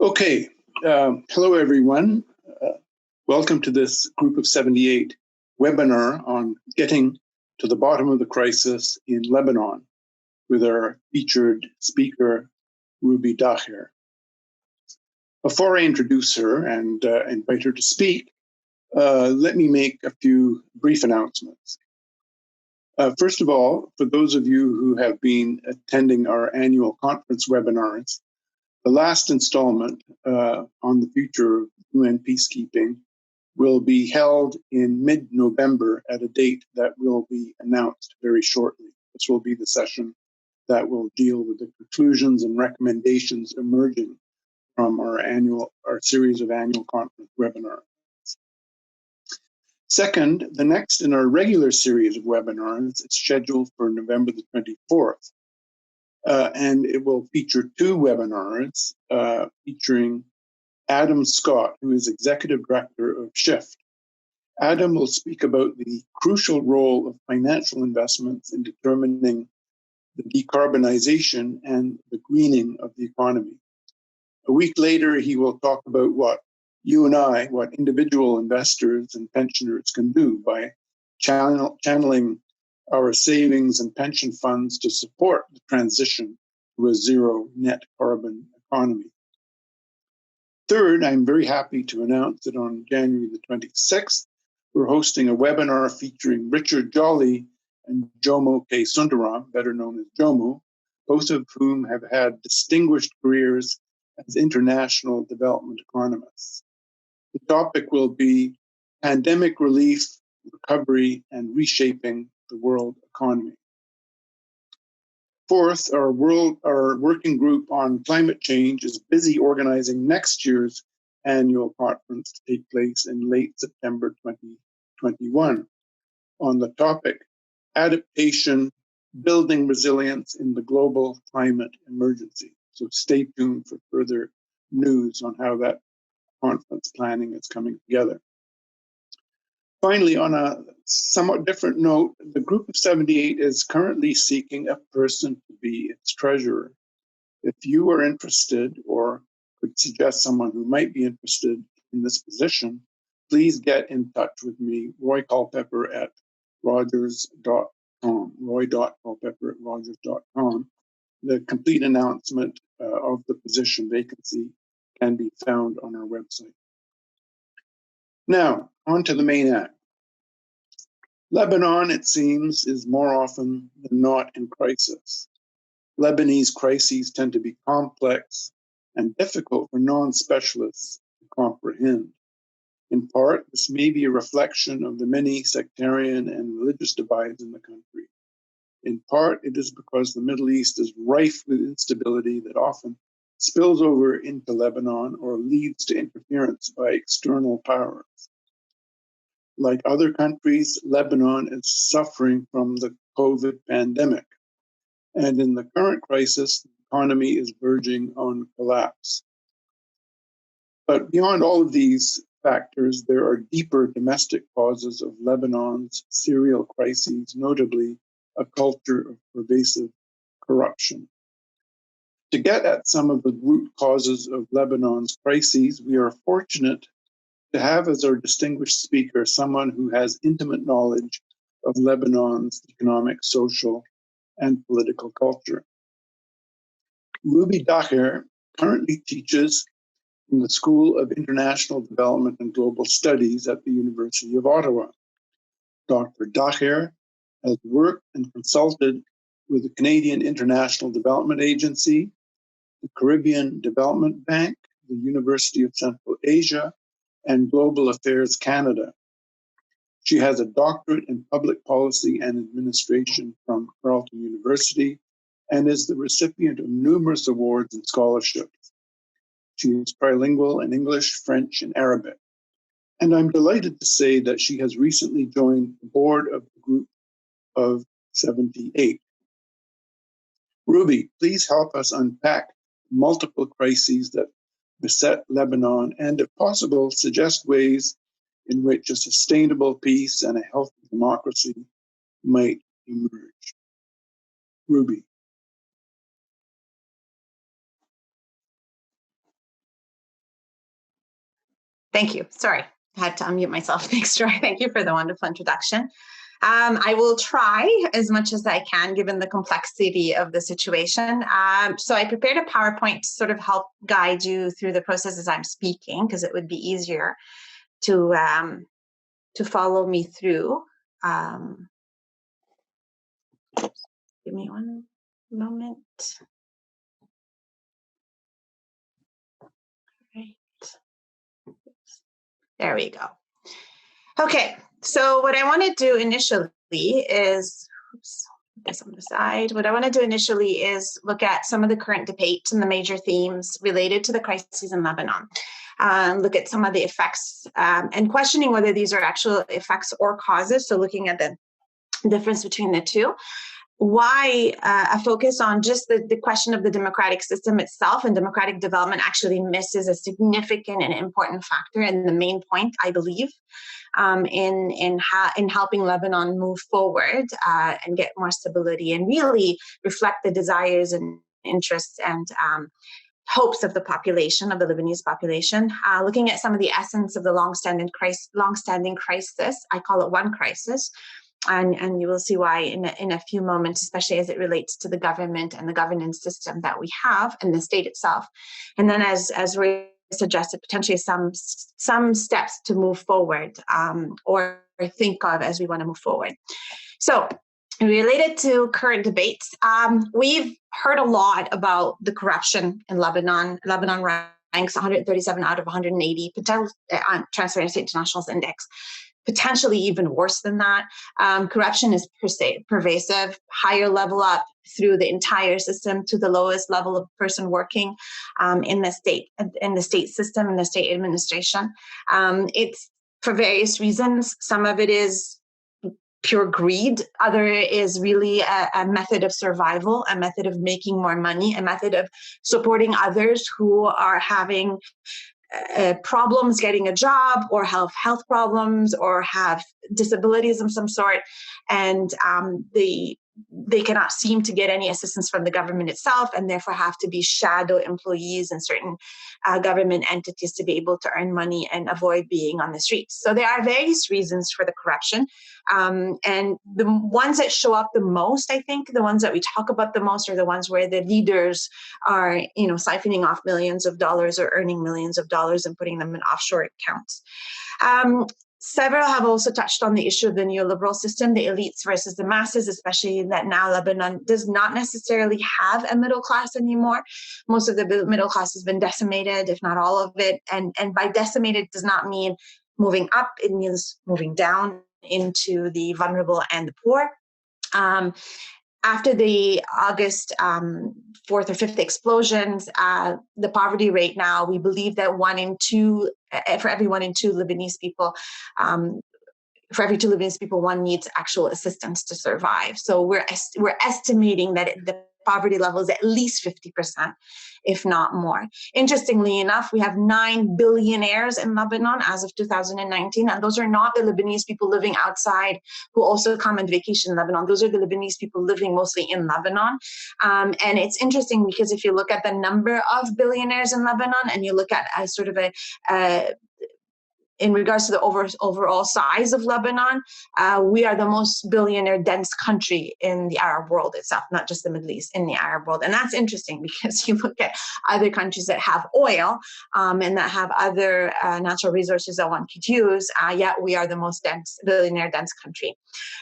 Okay, hello everyone. Welcome to this Group of 78 webinar on getting to the bottom of the crisis in Lebanon with our featured speaker, Ruby Dagher. Before I introduce her and invite her to speak, let me make a few brief announcements. First of all, for those of you who have been attending our annual conference webinars, the last installment on the future of UN peacekeeping will be held in mid-November at a date that will be announced very shortly. This will be the session that will deal with the conclusions and recommendations emerging from our series of annual conference webinars. Second, the next in our regular series of webinars is scheduled for November the 24th. And it will feature two webinars featuring Adam Scott, who is Executive Director of SHIFT. Adam will speak about the crucial role of financial investments in determining the decarbonization and the greening of the economy. A week later, he will talk about what you and I, what individual investors and pensioners can do by channeling our savings and pension funds to support the transition to a zero net carbon economy. Third, I'm very happy to announce that on January the 26th, we're hosting a webinar featuring Richard Jolly and Jomo K. Sundaram, better known as Jomo, both of whom have had distinguished careers as international development economists. The topic will be pandemic relief, recovery, and reshaping the world economy. Fourth, our working group on climate change is busy organizing next year's annual conference to take place in late September 2021 on the topic, adaptation, building resilience in the global climate emergency. So stay tuned for further news on how that conference planning is coming together. Finally, on a somewhat different note, the Group of 78 is currently seeking a person to be its treasurer. If you are interested or could suggest someone who might be interested in this position, please get in touch with me, Roy Culpepper at rogers.com, roy.culpepper@rogers.com. The complete announcement of the position vacancy can be found on our website. Now, on to the main act. Lebanon, it seems, is more often than not in crisis. Lebanese crises tend to be complex and difficult for non-specialists to comprehend. In part, this may be a reflection of the many sectarian and religious divides in the country. In part, it is because the Middle East is rife with instability that often spills over into Lebanon or leads to interference by external powers. Like other countries, Lebanon is suffering from the COVID pandemic. And in the current crisis, the economy is verging on collapse. But beyond all of these factors, there are deeper domestic causes of Lebanon's serial crises, notably a culture of pervasive corruption. To get at some of the root causes of Lebanon's crises, we are fortunate to have as our distinguished speaker someone who has intimate knowledge of Lebanon's economic, social, and political culture. Ruby Dagher currently teaches in the School of International Development and Global Studies at the University of Ottawa. Dr. Dagher has worked and consulted with the Canadian International Development Agency, the Caribbean Development Bank, the University of Central Asia, and Global Affairs Canada. She has a doctorate in public policy and administration from Carleton University and is the recipient of numerous awards and scholarships. She is trilingual in English, French, and Arabic. And I'm delighted to say that she has recently joined the board of the Group of 78. Ruby, please help us unpack multiple crises that beset Lebanon and, if possible, suggest ways in which a sustainable peace and a healthy democracy might emerge. Ruby. Thank you. Sorry, I had to unmute myself. Thanks, Troy. Thank you for the wonderful introduction. I will try as much as I can, given the complexity of the situation. So I prepared a PowerPoint to sort of help guide you through the process as I'm speaking, because it would be easier to follow me through. Give me one moment. Right. There we go. Okay, so what I want to do initially is, oops, put this on the side. What I want to do initially is look at some of the current debates and the major themes related to the crises in Lebanon. Look at some of the effects and questioning whether these are actual effects or causes. So looking at the difference between the two. Why a focus on just the question of the democratic system itself and democratic development actually misses a significant and important factor and the main point, I believe, in helping Lebanon move forward and get more stability and really reflect the desires and interests and hopes of the population, of the Lebanese population. Looking at some of the essence of the long-standing crisis, I call it one crisis. And you will see why in a few moments, especially as it relates to the government and the governance system that we have and the state itself. And then as Roy suggested, potentially some steps to move forward or think of as we want to move forward. So related to current debates, we've heard a lot about the corruption in Lebanon. Lebanon ranks 137 out of 180 on Transparency International's index. Potentially even worse than that. Corruption is pervasive, higher level up through the entire system to the lowest level of person working in the state system, in the state administration. It's for various reasons. Some of it is pure greed. Other is really a method of survival, a method of making more money, a method of supporting others who are having problems getting a job or have health problems or have disabilities of some sort, and they cannot seem to get any assistance from the government itself, and therefore have to be shadow employees in certain government entities to be able to earn money and avoid being on the streets. So there are various reasons for the corruption. And the ones that show up the most, I think, the ones that we talk about the most are the ones where the leaders are, siphoning off millions of dollars or earning millions of dollars and putting them in offshore accounts. Several have also touched on the issue of the neoliberal system, the elites versus the masses, especially that now Lebanon does not necessarily have a middle class anymore. Most of the middle class has been decimated, if not all of it. And by decimated does not mean moving up, it means moving down into the vulnerable and the poor. After the August 4th or 5th explosions, the poverty rate now, we believe that for every 1 in 2 Lebanese people, for every 2 Lebanese people, one needs actual assistance to survive. So we're estimating that the poverty level is at least 50%, if not more. Interestingly enough, we have 9 billionaires in Lebanon as of 2019, and those are not the Lebanese people living outside who also come on vacation in Lebanon. Those are the Lebanese people living mostly in Lebanon. And it's interesting because if you look at the number of billionaires in Lebanon and you look at sort of in regards to the overall size of Lebanon, we are the most billionaire dense country in the Arab world itself, not just the Middle East, in the Arab world. And that's interesting because you look at other countries that have oil and that have other natural resources that one could use, yet we are the most billionaire dense country.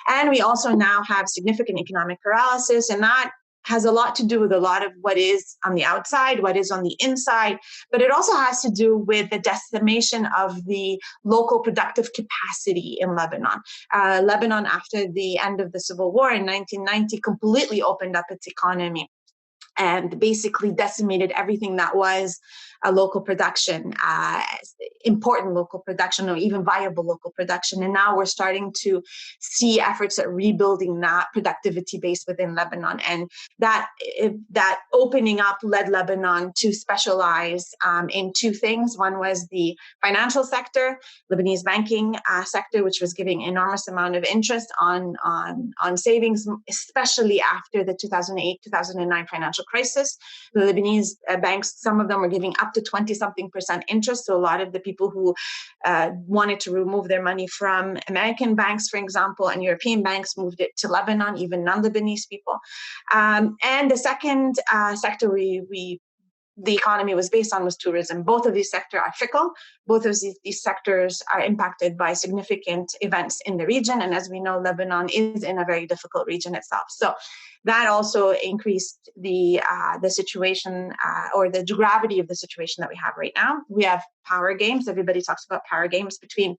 And we also now have significant economic paralysis, and that has a lot to do with a lot of what is on the outside, what is on the inside, but it also has to do with the decimation of the local productive capacity in Lebanon. Lebanon, after the end of the Civil War in 1990, completely opened up its economy and basically decimated everything that was a local production, important local production, or even viable local production. And now we're starting to see efforts at rebuilding that productivity base within Lebanon. And that opening up led Lebanon to specialize in 2 things. One was the financial sector, Lebanese banking sector, which was giving enormous amount of interest on savings, especially after the 2008-2009 financial financial crisis. The Lebanese banks, some of them are giving up to 20-something% interest. So a lot of the people who wanted to remove their money from American banks, for example, and European banks moved it to Lebanon, even non-Lebanese people. And the second sector the economy was based on was tourism. Both of these sectors are fickle. Both of these sectors are impacted by significant events in the region. And as we know, Lebanon is in a very difficult region itself. So that also increased the situation or the gravity of the situation that we have right now. We have power games. Everybody talks about power games between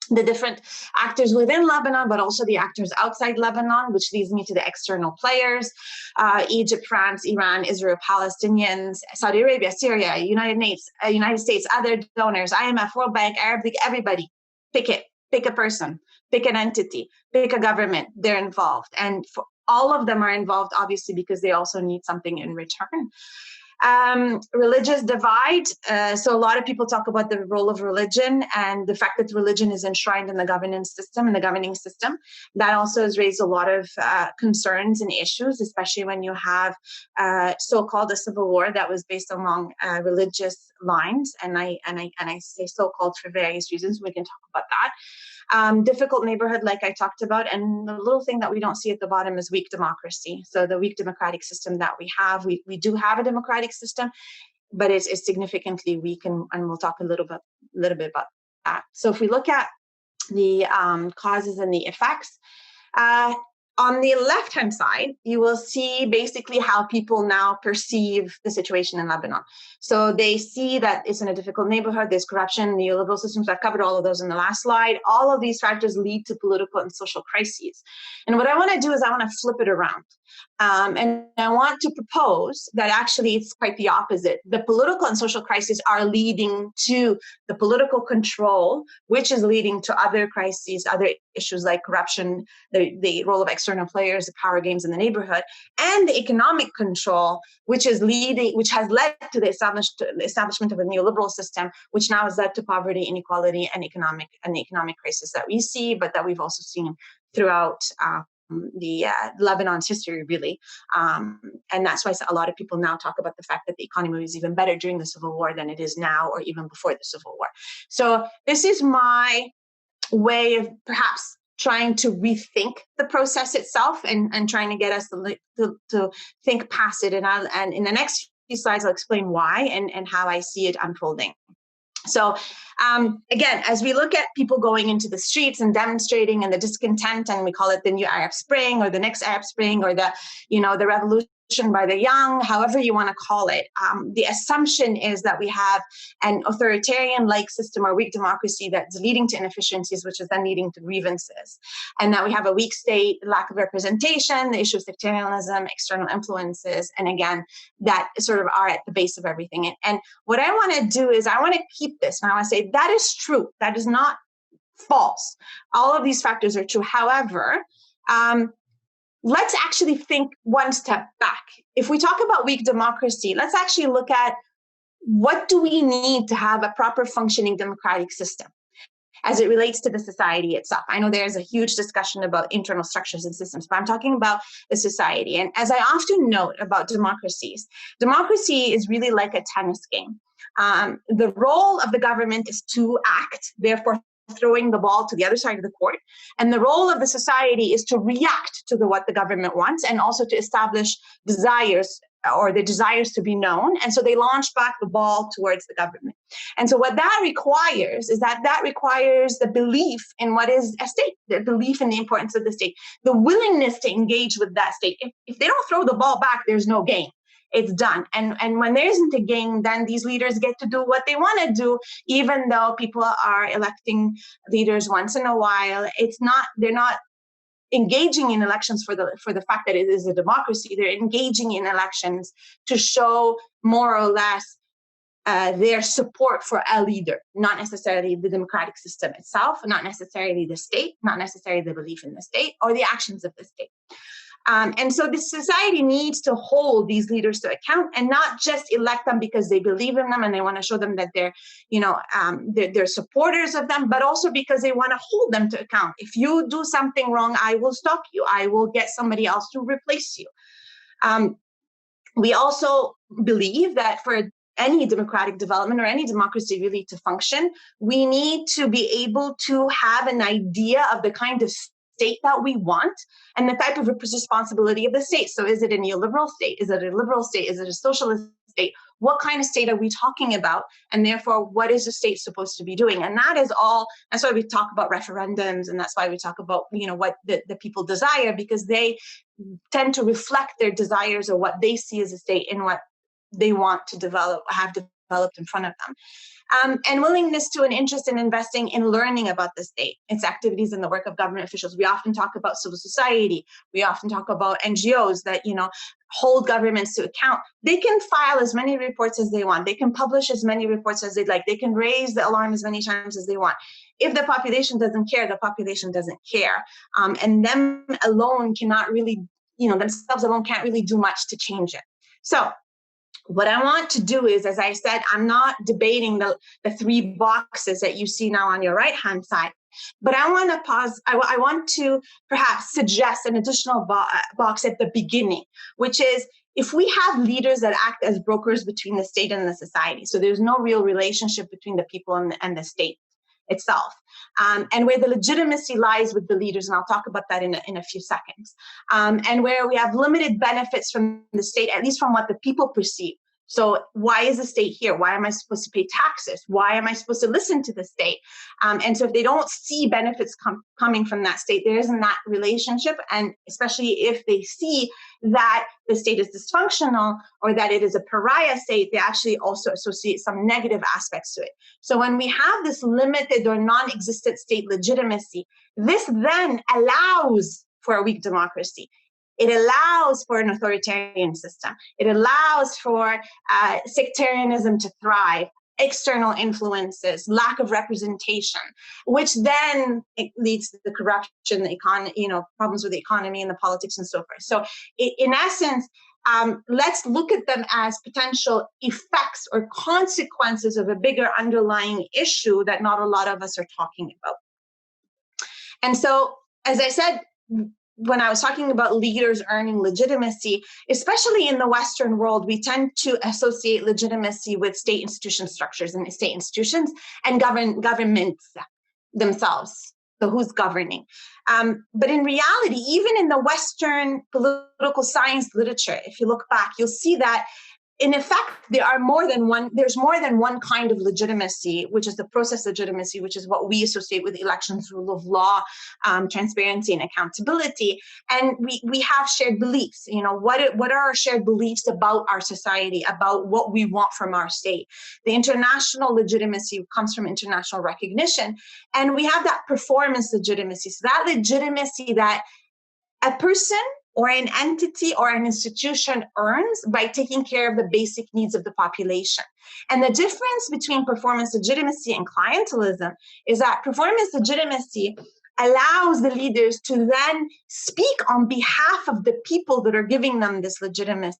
the different actors within Lebanon, but also the actors outside Lebanon, which leads me to the external players, Egypt, France, Iran, Israel, Palestinians, Saudi Arabia, Syria, United States, other donors, IMF, World Bank, Arab League, everybody. Pick it, pick a person, pick an entity, pick a government, they're involved. And for all of them are involved, obviously, because they also need something in return. Religious divide. So a lot of people talk about the role of religion and the fact that religion is enshrined in the governance system, in the governing system. That also has raised a lot of concerns and issues, especially when you have so-called a civil war that was based along religious lines. And I say so-called for various reasons. We can talk about that. Difficult neighborhood, like I talked about, and the little thing that we don't see at the bottom is weak democracy. So the weak democratic system that we have, we do have a democratic system, but it's significantly weak, and we'll talk a little bit about that. So if we look at the causes and the effects, on the left-hand side, you will see basically how people now perceive the situation in Lebanon. So they see that it's in a difficult neighborhood, there's corruption, neoliberal systems. I've covered all of those in the last slide. All of these factors lead to political and social crises. And what I want to do is I want to flip it around. And I want to propose that actually it's quite the opposite. The political and social crises are leading to the political control, which is leading to other crises, other issues like corruption, the role of external players, the power games in the neighborhood, and the economic control, which has led to the establishment of a neoliberal system, which now has led to poverty, inequality, and the economic crisis that we see, but that we've also seen throughout the Lebanon's history, really. And that's why a lot of people now talk about the fact that the economy was even better during the Civil War than it is now, or even before the Civil War. So this is my way of perhaps trying to rethink the process itself and trying to get us to think past it. And in the next few slides, I'll explain why and how I see it unfolding. So again, as we look at people going into the streets and demonstrating and the discontent, and we call it the new Arab Spring or the next Arab Spring or the revolution by the young, however you want to call it, the assumption is that we have an authoritarian-like system or weak democracy that's leading to inefficiencies, which is then leading to grievances, and that we have a weak state, lack of representation, the issue of sectarianism, external influences, and again, that sort of are at the base of everything. And what I want to do is I want to keep this, and I want to say that is true. That is not false. All of these factors are true. However, let's actually think one step back. If we talk about weak democracy, let's actually look at what do we need to have a proper functioning democratic system as it relates to the society itself. I know there's a huge discussion about internal structures and systems, but I'm talking about the society. And as I often note about democracies, democracy is really like a tennis game. The role of the government is to act, therefore throwing the ball to the other side of the court. And the role of the society is to react to what the government wants and also to establish desires or the desires to be known. And so they launch back the ball towards the government. And so what that requires is that requires the belief in what is a state, the belief in the importance of the state, the willingness to engage with that state. If they don't throw the ball back, there's no game. It's done. And when there isn't a game, then these leaders get to do what they want to do, even though people are electing leaders once in a while. They're not engaging in elections for the fact that it is a democracy. They're engaging in elections to show more or less their support for a leader, not necessarily the democratic system itself, not necessarily the state, not necessarily the belief in the state or the actions of the state. And so the society needs to hold these leaders to account and not just elect them because they believe in them and they want to show them that they're supporters of them, but also because they want to hold them to account. If you do something wrong, I will stop you. I will get somebody else to replace you. We also believe that for any democratic development or any democracy really to function, we need to be able to have an idea of the kind of state that we want and the type of responsibility of the state. So is it a neoliberal state? Is it a liberal state? Is it a socialist state? What kind of state are we talking about? And therefore, what is the state supposed to be doing? And that is all, that's why we talk about referendums, and that's why we talk about, what the people desire, because they tend to reflect their desires or what they see as a state in what they want to develop, have developed in front of them. And willingness to an interest in investing in learning about the state, its activities, and the work of government officials. We often talk about civil society. We often talk about NGOs that, hold governments to account. They can file as many reports as they want. They can publish as many reports as they'd like. They can raise the alarm as many times as they want. If the population doesn't care, the population doesn't care. And them alone cannot really, themselves alone can't really do much to change it. So what I want to do is, as I said, I'm not debating the three boxes that you see now on your right-hand side, but I want to pause. I want to perhaps suggest an additional box at the beginning, which is if we have leaders that act as brokers between the state and the society, so there's no real relationship between the people and the state itself, and where the legitimacy lies with the leaders, and I'll talk about that in a few seconds, and where we have limited benefits from the state, at least from what the people perceive. So why is the state here? Why am I supposed to pay taxes? Why am I supposed to listen to the state? And so if they don't see benefits coming from that state, there isn't that relationship. And especially if they see that the state is dysfunctional or that it is a pariah state, they actually also associate some negative aspects to it. So when we have this limited or non-existent state legitimacy, this then allows for a weak democracy. It allows for an authoritarian system. It allows for sectarianism to thrive, external influences, lack of representation, which then it leads to the corruption, the economy, problems with the economy and the politics and so forth. So in essence, let's look at them as potential effects or consequences of a bigger underlying issue that not a lot of us are talking about. And so, as I said, when I was talking about leaders earning legitimacy, especially in the Western world, we tend to associate legitimacy with state institution structures and state institutions and governments themselves. So who's governing? But in reality, even in the Western political science literature, if you look back, you'll see that in effect, there's more than one kind of legitimacy, which is the process legitimacy, which is what we associate with elections, rule of law, transparency, and accountability. And we have shared beliefs. What are our shared beliefs about our society, about what we want from our state? The international legitimacy comes from international recognition. And we have that performance legitimacy. So that legitimacy that a person or an entity or an institution earns by taking care of the basic needs of the population. And the difference between performance legitimacy and clientelism is that performance legitimacy allows the leaders to then speak on behalf of the people that are giving them this legitimacy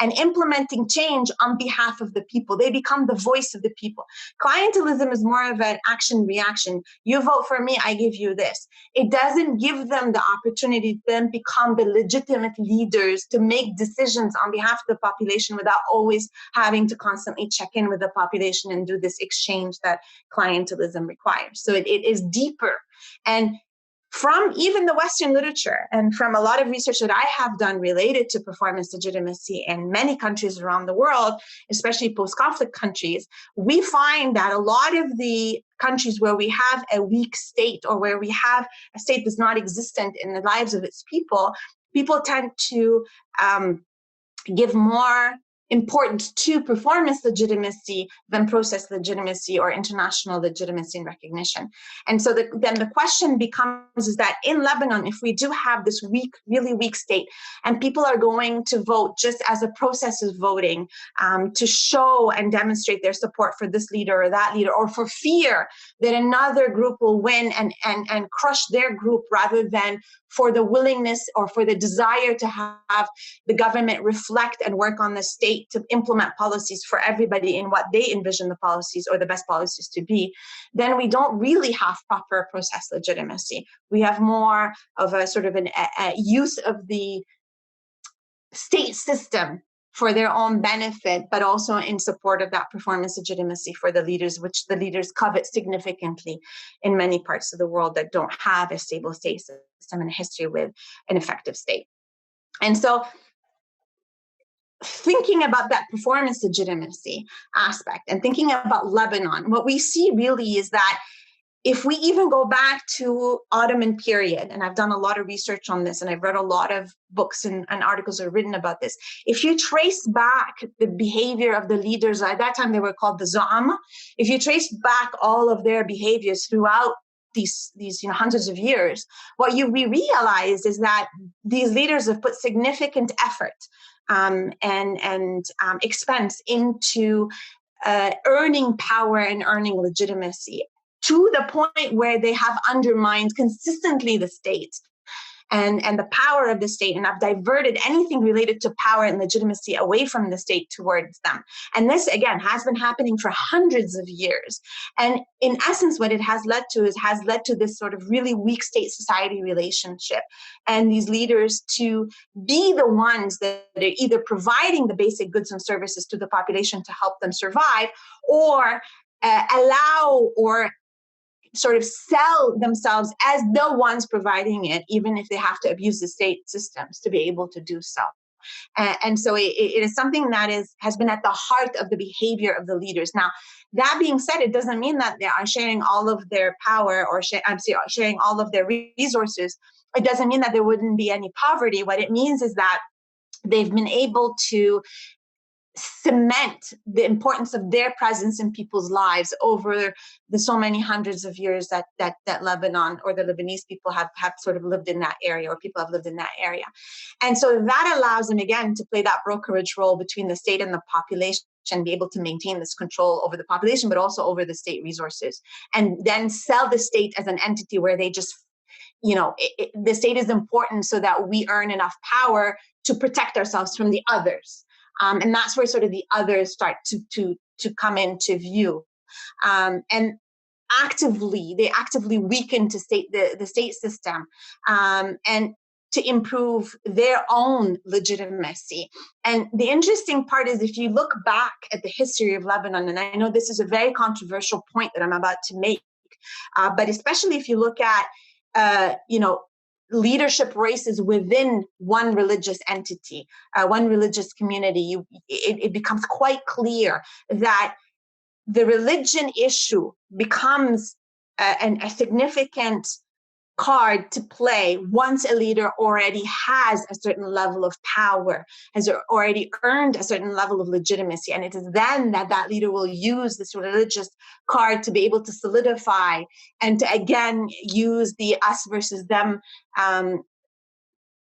and implementing change on behalf of the people. They become the voice of the people. Clientelism is more of an action-reaction. You vote for me, I give you this. It doesn't give them the opportunity to then become the legitimate leaders to make decisions on behalf of the population without always having to constantly check in with the population and do this exchange that clientelism requires. So it is deeper. And from even the Western literature and from a lot of research that I have done related to performance legitimacy in many countries around the world, especially post-conflict countries, we find that a lot of the countries where we have a weak state or where we have a state that's not existent in the lives of its people, people tend to give more importance to performance legitimacy than process legitimacy or international legitimacy and recognition. And so then the question becomes is that in Lebanon, if we do have this weak, really weak state, and people are going to vote just as a process of voting to show and demonstrate their support for this leader or that leader, or for fear that another group will win and crush their group rather than for the willingness or for the desire to have the government reflect and work on the state to implement policies for everybody in what they envision the policies or the best policies to be, then we don't really have proper process legitimacy. We have more of a sort of a use of the state system for their own benefit, but also in support of that performance legitimacy for the leaders, which the leaders covet significantly in many parts of the world that don't have a stable state system and a history with an effective state. And so thinking about that performance legitimacy aspect and thinking about Lebanon, what we see really is that if we even go back to Ottoman period, and I've done a lot of research on this, and I've read a lot of books and articles that are written about this, if you trace back the behavior of the leaders, at that time they were called the Za'ama, if you trace back all of their behaviors throughout these hundreds of years, what we realize is that these leaders have put significant effort and expense into earning power and earning legitimacy, to the point where they have undermined consistently the state and the power of the state, and have diverted anything related to power and legitimacy away from the state towards them. And this, again, has been happening for hundreds of years. And in essence, what it has led to this sort of really weak state-society relationship, and these leaders to be the ones that are either providing the basic goods and services to the population to help them survive, or allow or sort of sell themselves as the ones providing it, even if they have to abuse the state systems to be able to do so. And so it is something that has been at the heart of the behavior of the leaders. Now, that being said, it doesn't mean that they are sharing all of their power or sharing all of their resources. It doesn't mean that there wouldn't be any poverty. What it means is that they've been able to cement the importance of their presence in people's lives over the so many hundreds of years that Lebanon or the Lebanese people have sort of lived in that area, or people have lived in that area. And so that allows them, again, to play that brokerage role between the state and the population, and be able to maintain this control over the population, but also over the state resources, and then sell the state as an entity where they just, the state is important so that we earn enough power to protect ourselves from the others. And that's where sort of the others start to come into view. And they actively weaken the state system and to improve their own legitimacy. And the interesting part is, if you look back at the history of Lebanon, and I know this is a very controversial point that I'm about to make, but especially if you look at, leadership races within one religious entity, one religious community, it becomes quite clear that the religion issue becomes a significant card to play once a leader already has a certain level of power, has already earned a certain level of legitimacy. And it is then that leader will use this religious card to be able to solidify and to, again, use the us versus them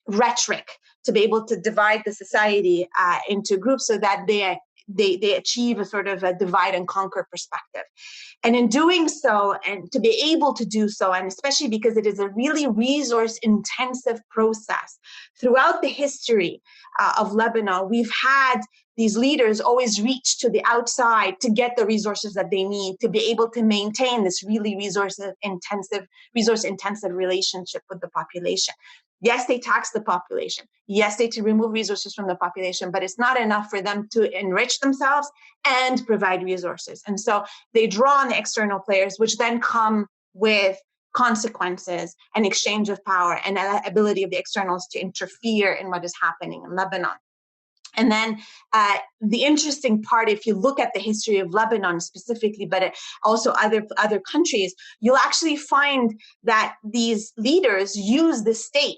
rhetoric to be able to divide the society into groups, so that they achieve a sort of a divide and conquer perspective. And in doing so, and to be able to do so, and especially because it is a really resource-intensive process, throughout the history of Lebanon, we've had these leaders always reach to the outside to get the resources that they need to be able to maintain this really resource-intensive relationship with the population. Yes, they tax the population. Yes, they to remove resources from the population, but it's not enough for them to enrich themselves and provide resources. And so they draw on the external players, which then come with consequences and exchange of power and the ability of the externals to interfere in what is happening in Lebanon. And then the interesting part, if you look at the history of Lebanon specifically, but also other countries, you'll actually find that these leaders use the state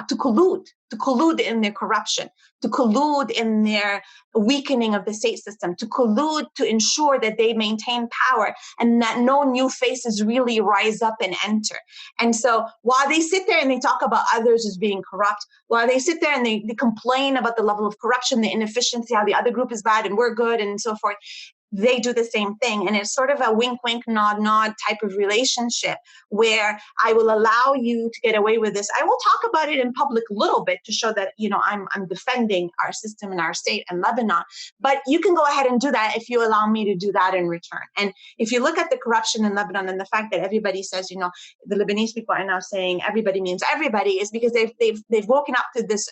to collude in their corruption, to collude in their weakening of the state system, to collude to ensure that they maintain power and that no new faces really rise up and enter. And so while they sit there and they talk about others as being corrupt, while they sit there and they complain about the level of corruption, the inefficiency, how the other group is bad and we're good and so forth, they do the same thing. And it's sort of a wink, wink, nod, nod type of relationship where I will allow you to get away with this. I will talk about it in public a little bit to show that, I'm defending our system and our state and Lebanon, but you can go ahead and do that if you allow me to do that in return. And if you look at the corruption in Lebanon and the fact that everybody says, the Lebanese people are now saying everybody means everybody, is because they've woken up to this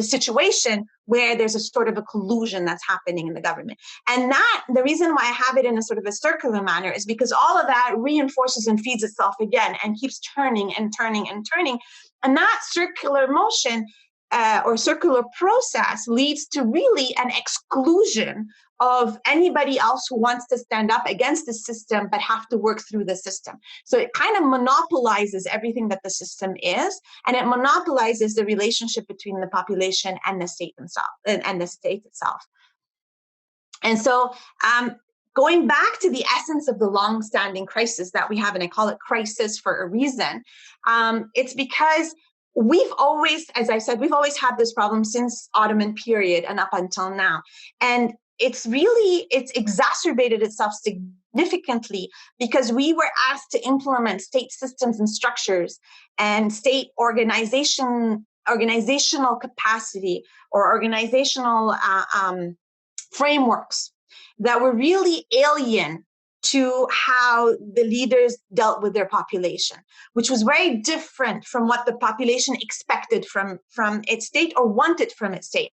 situation where there's a sort of a collusion that's happening in the government. And that, the reason why I have it in a sort of a circular manner is because all of that reinforces and feeds itself again and keeps turning and turning and turning. And that circular motion or circular process leads to really an exclusion of anybody else who wants to stand up against the system but have to work through the system. So it kind of monopolizes everything that the system is, and it monopolizes the relationship between the population and the state themselves and the state itself. And so going back to the essence of the long-standing crisis that we have, and I call it crisis for a reason, it's because we've always, as I said, we've always had this problem since Ottoman period and up until now. And it's exacerbated itself significantly because we were asked to implement state systems and structures and state organizational capacity or organizational frameworks that were really alien to how the leaders dealt with their population, which was very different from what the population expected from its state or wanted from its state.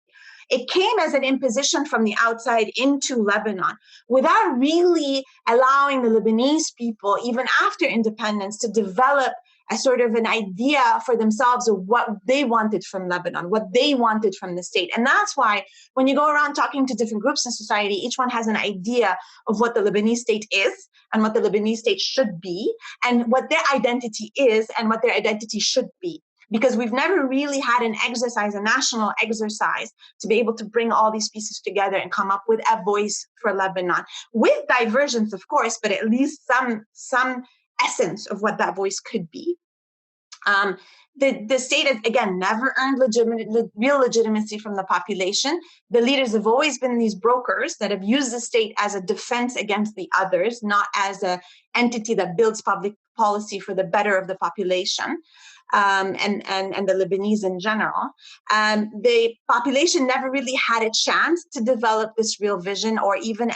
It came as an imposition from the outside into Lebanon without really allowing the Lebanese people, even after independence, to develop a sort of an idea for themselves of what they wanted from Lebanon, what they wanted from the state. And that's why when you go around talking to different groups in society, each one has an idea of what the Lebanese state is and what the Lebanese state should be and what their identity is and what their identity should be. Because we've never really had an exercise, a national exercise, to be able to bring all these pieces together and come up with a voice for Lebanon. With divergence, of course, but at least some essence of what that voice could be. The state has, again, never earned real legitimacy from the population. The leaders have always been these brokers that have used the state as a defense against the others, not as an entity that builds public policy for the better of the population. And the Lebanese in general. The population never really had a chance to develop this real vision or even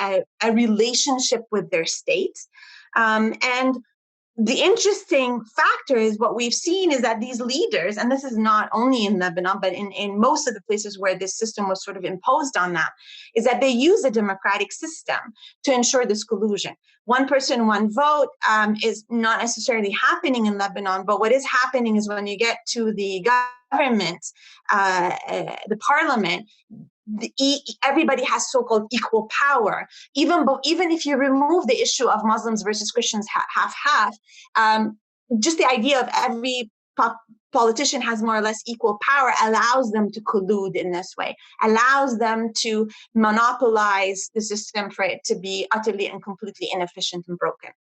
a relationship with their state. And the interesting factor is what we've seen is that these leaders, and this is not only in Lebanon, but in most of the places where this system was sort of imposed on them, is that they use a democratic system to ensure this collusion. One person, one vote is not necessarily happening in Lebanon, but what is happening is when you get to the government, the parliament, everybody has so-called equal power. Even if you remove the issue of Muslims versus Christians half-half, just the idea of every politician has more or less equal power allows them to collude in this way, allows them to monopolize the system for it to be utterly and completely inefficient and broken.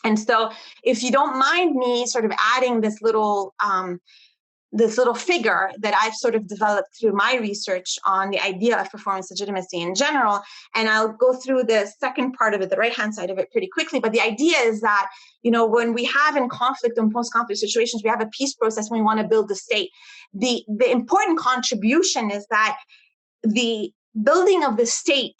And so if you don't mind me sort of adding this little figure that I've sort of developed through my research on the idea of performance legitimacy in general. And I'll go through the second part of it, the right-hand side of it, pretty quickly. But the idea is that, when we have in conflict and post-conflict situations, we have a peace process when we want to build the state. The important contribution is that the building of the state,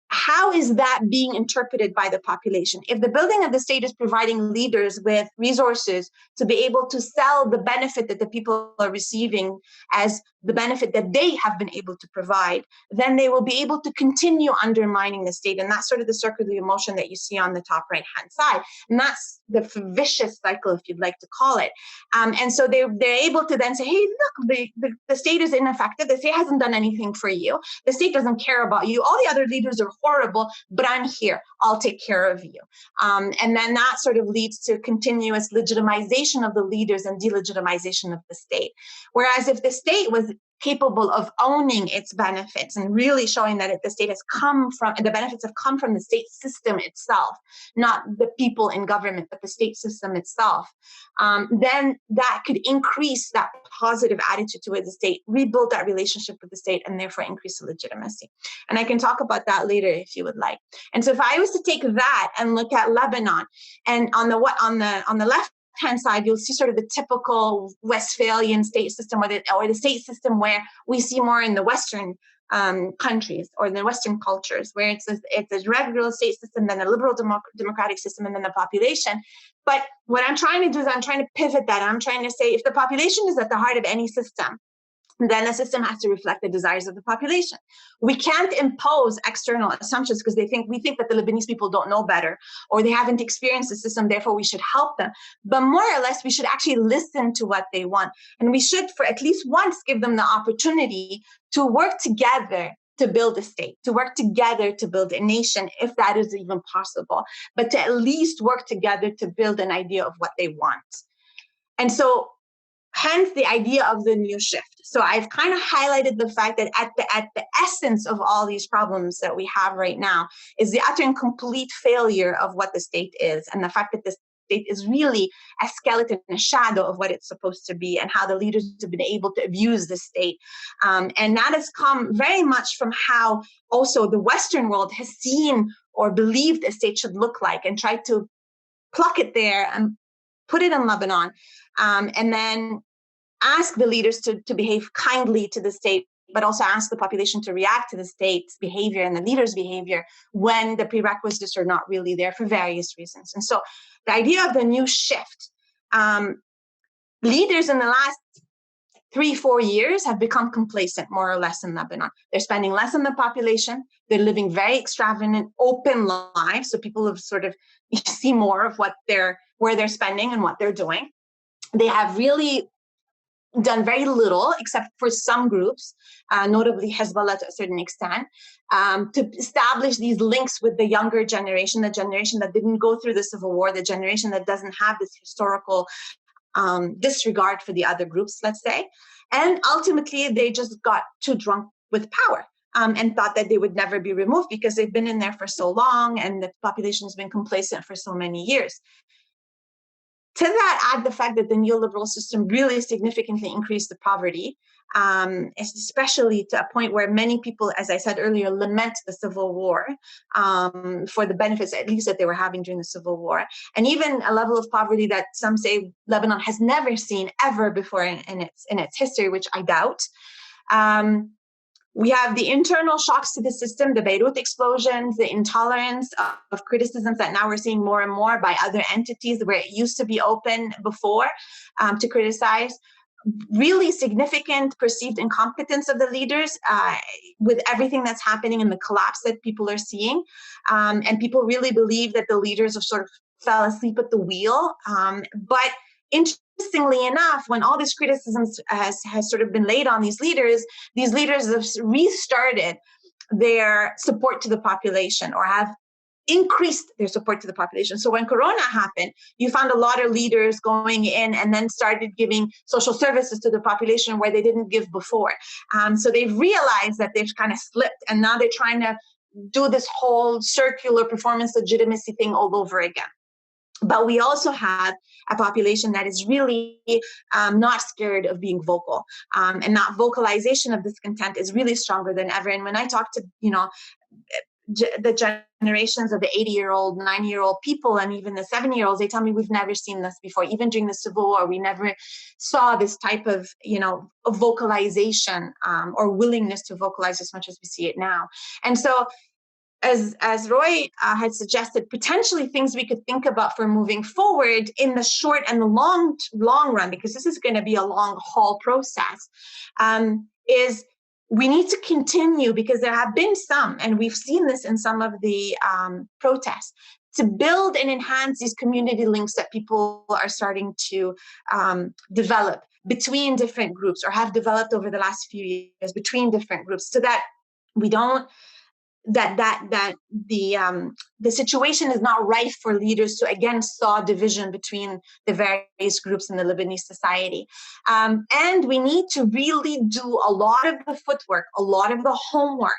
how is that being interpreted by the population? If the building of the state is providing leaders with resources to be able to sell the benefit that the people are receiving as the benefit that they have been able to provide, then they will be able to continue undermining the state. And that's sort of the circular motion that you see on the top right-hand side. And that's the vicious cycle, if you'd like to call it. And so they're able to then say, hey, look, the state is ineffective. The state hasn't done anything for you. The state doesn't care about you. All the other leaders are horrible, but I'm here. I'll take care of you. And then that sort of leads to continuous legitimization of the leaders and delegitimization of the state. Whereas if the state was capable of owning its benefits and really showing that the state has come from, and the benefits have come from the state system itself, not the people in government, but the state system itself, then that could increase that positive attitude towards the state, rebuild that relationship with the state, and therefore increase the legitimacy. And I can talk about that later if you would like. And so if I was to take that and look at Lebanon, and on the left hand side, you'll see sort of the typical Westphalian state system, or the state system where we see more in the Western countries or the Western cultures, where it's a regular state system, then a liberal democratic system, and then the population. But what I'm trying to do is I'm trying to pivot that. I'm trying to say if the population is at the heart of any system, then the system has to reflect the desires of the population. We can't impose external assumptions because we think that the Lebanese people don't know better, or they haven't experienced the system, therefore we should help them. But more or less, we should actually listen to what they want. And we should, for at least once, give them the opportunity to work together to build a state, to work together to build a nation, if that is even possible, but to at least work together to build an idea of what they want. And so, hence the idea of the new shift. So I've kind of highlighted the fact that at the essence of all these problems that we have right now is the utter and complete failure of what the state is, and the fact that the state is really a skeleton, a shadow of what it's supposed to be, and how the leaders have been able to abuse the state. And that has come very much from how also the Western world has seen or believed a state should look like, and tried to pluck it there and put it in Lebanon, and then ask the leaders to behave kindly to the state, but also ask the population to react to the state's behavior and the leaders' behavior when the prerequisites are not really there for various reasons. And so the idea of the new shift, leaders in the last 3-4 years have become complacent, more or less, in Lebanon. They're spending less on the population. They're living very extravagant, open lives. So people have sort of see more of where they're spending and what they're doing. They have really done very little, except for some groups, notably Hezbollah to a certain extent, to establish these links with the younger generation, the generation that didn't go through the civil war, the generation that doesn't have this historical disregard for the other groups, let's say. And ultimately, they just got too drunk with power and thought that they would never be removed because they've been in there for so long and the population has been complacent for so many years. To that, add the fact that the neoliberal system really significantly increased the poverty, especially to a point where many people, as I said earlier, lament the civil war for the benefits, at least, that they were having during the civil war, and even a level of poverty that some say Lebanon has never seen ever before in its history, which I doubt. We have the internal shocks to the system, the Beirut explosions, the intolerance of criticisms that now we're seeing more and more by other entities where it used to be open before to criticize. Really significant perceived incompetence of the leaders with everything that's happening and the collapse that people are seeing. And people really believe that the leaders have sort of fell asleep at the wheel. But interestingly enough, when all these criticisms has sort of been laid on these leaders have restarted their support to the population, or have increased their support to the population. So when Corona happened, you found a lot of leaders going in and then started giving social services to the population where they didn't give before. So they've realized that they've kind of slipped, and now they're trying to do this whole circular performance legitimacy thing all over again. But we also have a population that is really not scared of being vocal. And that vocalization of discontent is really stronger than ever. And when I talk to, the generations of the 80-year-old, 90-year-old people, and even the 70-year-olds, they tell me we've never seen this before. Even during the Civil War, we never saw this type of, of vocalization or willingness to vocalize as much as we see it now. And so, as Roy had suggested, potentially things we could think about for moving forward in the short and the long run, because this is going to be a long haul process, is we need to continue, because there have been some, and we've seen this in some of the protests, to build and enhance these community links that people are starting to develop between different groups, or have developed over the last few years between different groups, so that we don't that the situation is not rife for leaders to again sow division between the various groups in the Lebanese society. And we need to really do a lot of the footwork, a lot of the homework,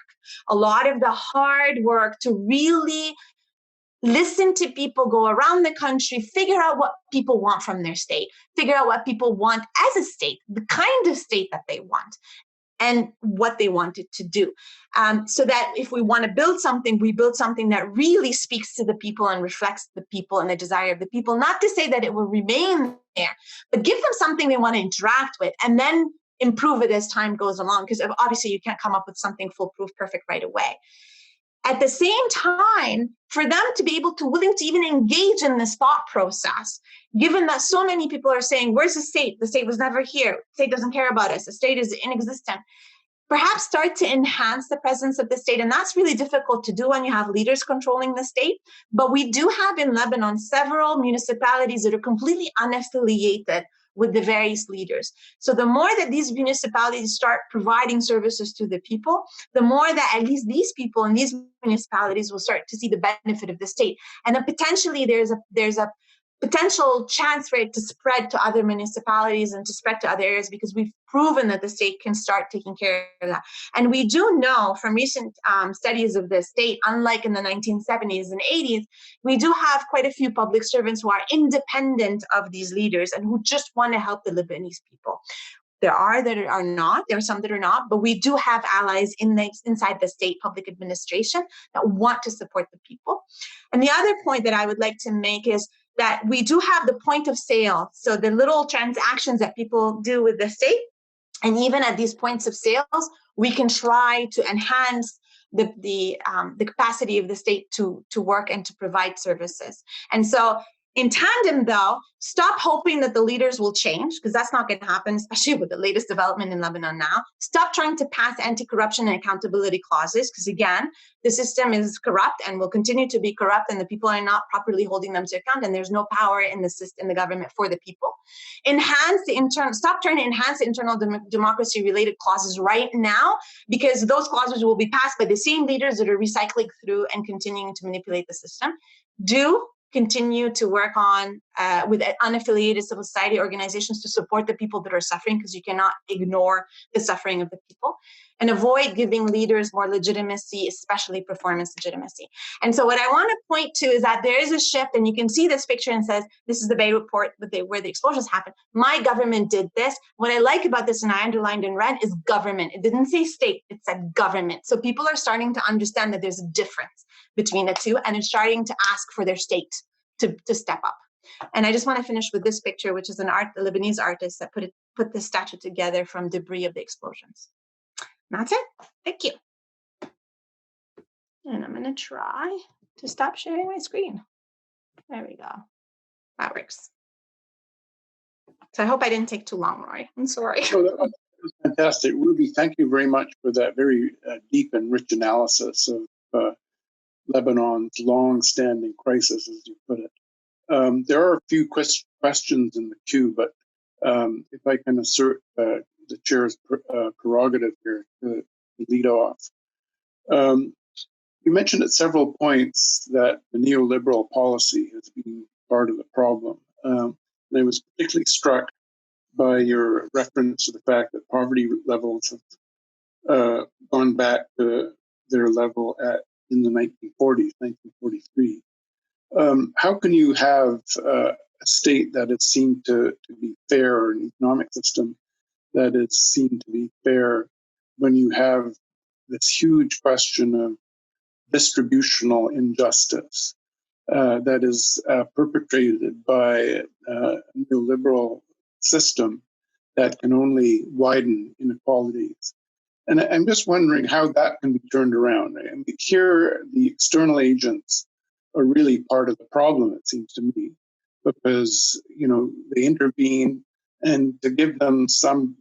a lot of the hard work to really listen to people, go around the country, figure out what people want from their state, figure out what people want as a state, the kind of state that they want, and what they want it to do. So that if we want to build something, we build something that really speaks to the people and reflects the people and the desire of the people. Not to say that it will remain there, but give them something they want to interact with, and then improve it as time goes along. Because obviously you can't come up with something foolproof, perfect right away. At the same time, for them to be able to willing to even engage in this thought process, given that so many people are saying, where's the state? The state was never here. The state doesn't care about us. The state is inexistent. Perhaps start to enhance the presence of the state. And that's really difficult to do when you have leaders controlling the state. But we do have in Lebanon several municipalities that are completely unaffiliated with the various leaders. So the more that these municipalities start providing services to the people, the more that at least these people in these municipalities will start to see the benefit of the state. And then potentially there's a potential chance for it to spread to other municipalities and to spread to other areas, because we've proven that the state can start taking care of that. And we do know from recent studies of the state, unlike in the 1970s and 80s, we do have quite a few public servants who are independent of these leaders and who just want to help the Lebanese people. There are that are not, there are some that are not, but we do have allies inside the state public administration that want to support the people. And the other point that I would like to make is that we do have the point of sale. So the little transactions that people do with the state, and even at these points of sales, we can try to enhance the capacity of the state to work and to provide services. And so in tandem, though, stop hoping that the leaders will change, because that's not going to happen, especially with the latest development in Lebanon now. Stop trying to pass anti-corruption and accountability clauses, because again, the system is corrupt and will continue to be corrupt, and the people are not properly holding them to account, and there's no power in the system, in the government for the people. Stop trying to enhance the internal democracy-related clauses right now, because those clauses will be passed by the same leaders that are recycling through and continuing to manipulate the system. Continue to work on with unaffiliated civil society organizations to support the people that are suffering, because you cannot ignore the suffering of the people, and avoid giving leaders more legitimacy, especially performance legitimacy. And so what I want to point to is that there is a shift, and you can see this picture and says, this is the Beirut report where the explosions happened. My government did this. What I like about this, and I underlined in red, is government. It didn't say state, it said government. So people are starting to understand that there's a difference between the two, and they're starting to ask for their state to step up. And I just want to finish with this picture, which is a Lebanese artist that put this statue together from debris of the explosions. And that's it. Thank you. And I'm going to try to stop sharing my screen. There we go. That works. So I hope I didn't take too long, Roy. I'm sorry. Oh, that was fantastic. Ruby, thank you very much for that very deep and rich analysis of Lebanon's long-standing crisis, as you put it. There are a few questions in the queue, but if I can assert the chair's prerogative here to lead off. You mentioned at several points that the neoliberal policy has been part of the problem. And I was particularly struck by your reference to the fact that poverty levels have gone back to their level in the 1940s, 1943. How can you have a state that is seen to be fair, or an economic system that is seen to be fair, when you have this huge question of distributional injustice that is perpetrated by a neoliberal system that can only widen inequalities? And I'm just wondering how that can be turned around. And here, the external agents are really part of the problem, it seems to me, because, they intervene, and to give them some,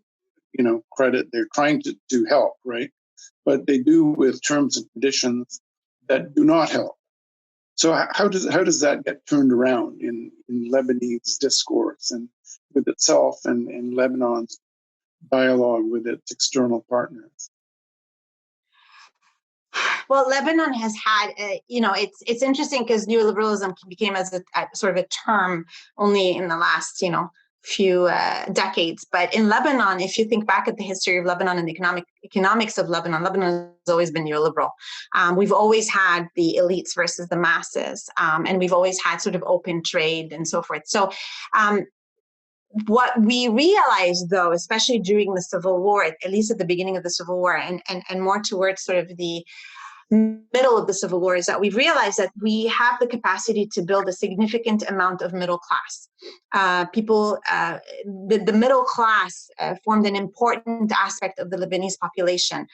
credit, they're trying to help, right? But they do with terms and conditions that do not help. So how does that get turned around in Lebanese discourse and with itself, and in Lebanon's dialogue with its external partners? Well, Lebanon has had, it's interesting because neoliberalism became as a sort of a term only in the last, few decades. But in Lebanon, if you think back at the history of Lebanon and the economics of Lebanon, Lebanon has always been neoliberal. We've always had the elites versus the masses, and we've always had sort of open trade and so forth. So what we realized, though, especially during the Civil War, at least at the beginning of the Civil War, and more towards sort of the middle of the Civil War is that we've realized that we have the capacity to build a significant amount of middle class. The middle class formed an important aspect of the Lebanese population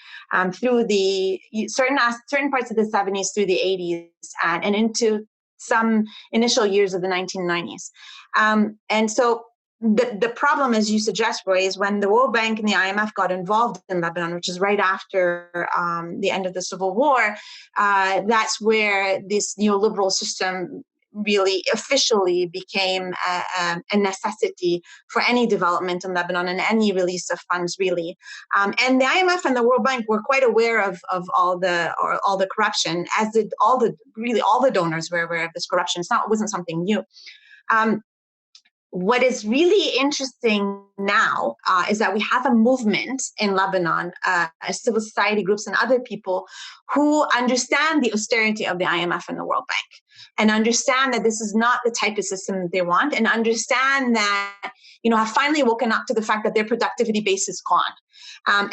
through the certain parts of the 70s through the 80s and into some initial years of the 1990s. And so the problem, as you suggest, Roy, is when the World Bank and the IMF got involved in Lebanon, which is right after the end of the Civil War, that's where this neoliberal system really officially became a necessity for any development in Lebanon and any release of funds, really. And the IMF and the World Bank were quite aware of all the corruption, as did all the donors were aware of this corruption. It wasn't something new. What is really interesting now is that we have a movement in Lebanon, civil society groups and other people who understand the austerity of the IMF and the World Bank and understand that this is not the type of system that they want, and understand that, have finally woken up to the fact that their productivity base is gone.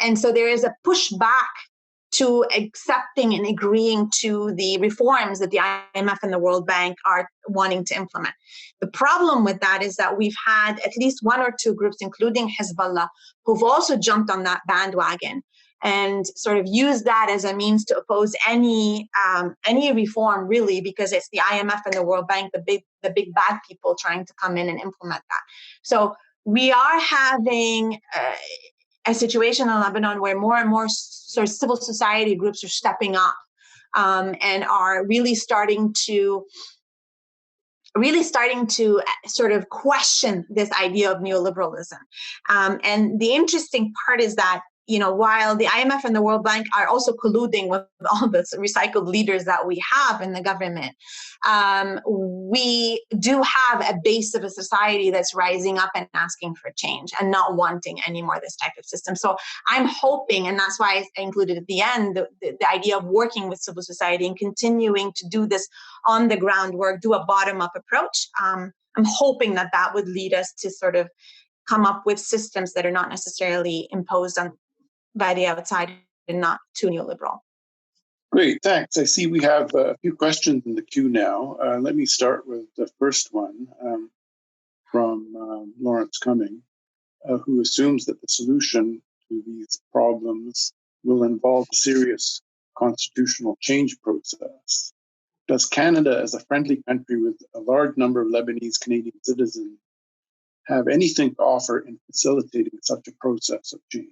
And so there is a pushback to accepting and agreeing to the reforms that the IMF and the World Bank are wanting to implement. The problem with that is that we've had at least one or two groups, including Hezbollah, who've also jumped on that bandwagon and sort of used that as a means to oppose any reform, really, because it's the IMF and the World Bank, the big bad people trying to come in and implement that. So we are having a situation in Lebanon where more and more sort of civil society groups are stepping up and are really starting to sort of question this idea of neoliberalism. And the interesting part is that, while the IMF and the World Bank are also colluding with all the recycled leaders that we have in the government, we do have a base of a society that's rising up and asking for change and not wanting anymore this type of system. So I'm hoping, and that's why I included at the end the idea of working with civil society and continuing to do this on the ground work, do a bottom-up approach. I'm hoping that would lead us to sort of come up with systems that are not necessarily imposed by the outside and not too neoliberal. Great, thanks. I see we have a few questions in the queue now. Let me start with the first one from Lawrence Cumming, who assumes that the solution to these problems will involve a serious constitutional change process. Does Canada, as a friendly country with a large number of Lebanese Canadian citizens, have anything to offer in facilitating such a process of change?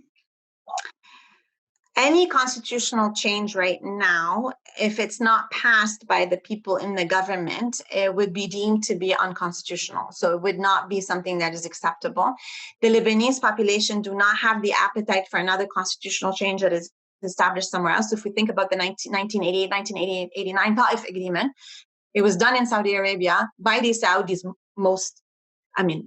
Any constitutional change right now, if it's not passed by the people in the government, it would be deemed to be unconstitutional. So it would not be something that is acceptable. The Lebanese population do not have the appetite for another constitutional change that is established somewhere else. So if we think about the 1988-1989 Taif Agreement, it was done in Saudi Arabia by the Saudis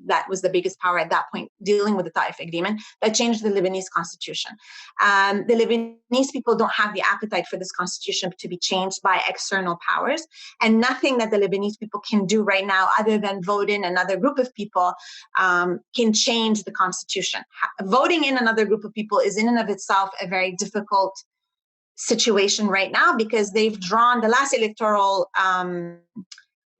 that was the biggest power at that point, dealing with the Taif Agreement, that changed the Lebanese constitution. The Lebanese people don't have the appetite for this constitution to be changed by external powers, and nothing that the Lebanese people can do right now, other than vote in another group of people, can change the constitution. Voting in another group of people is in and of itself a very difficult situation right now, because they've drawn the last electoral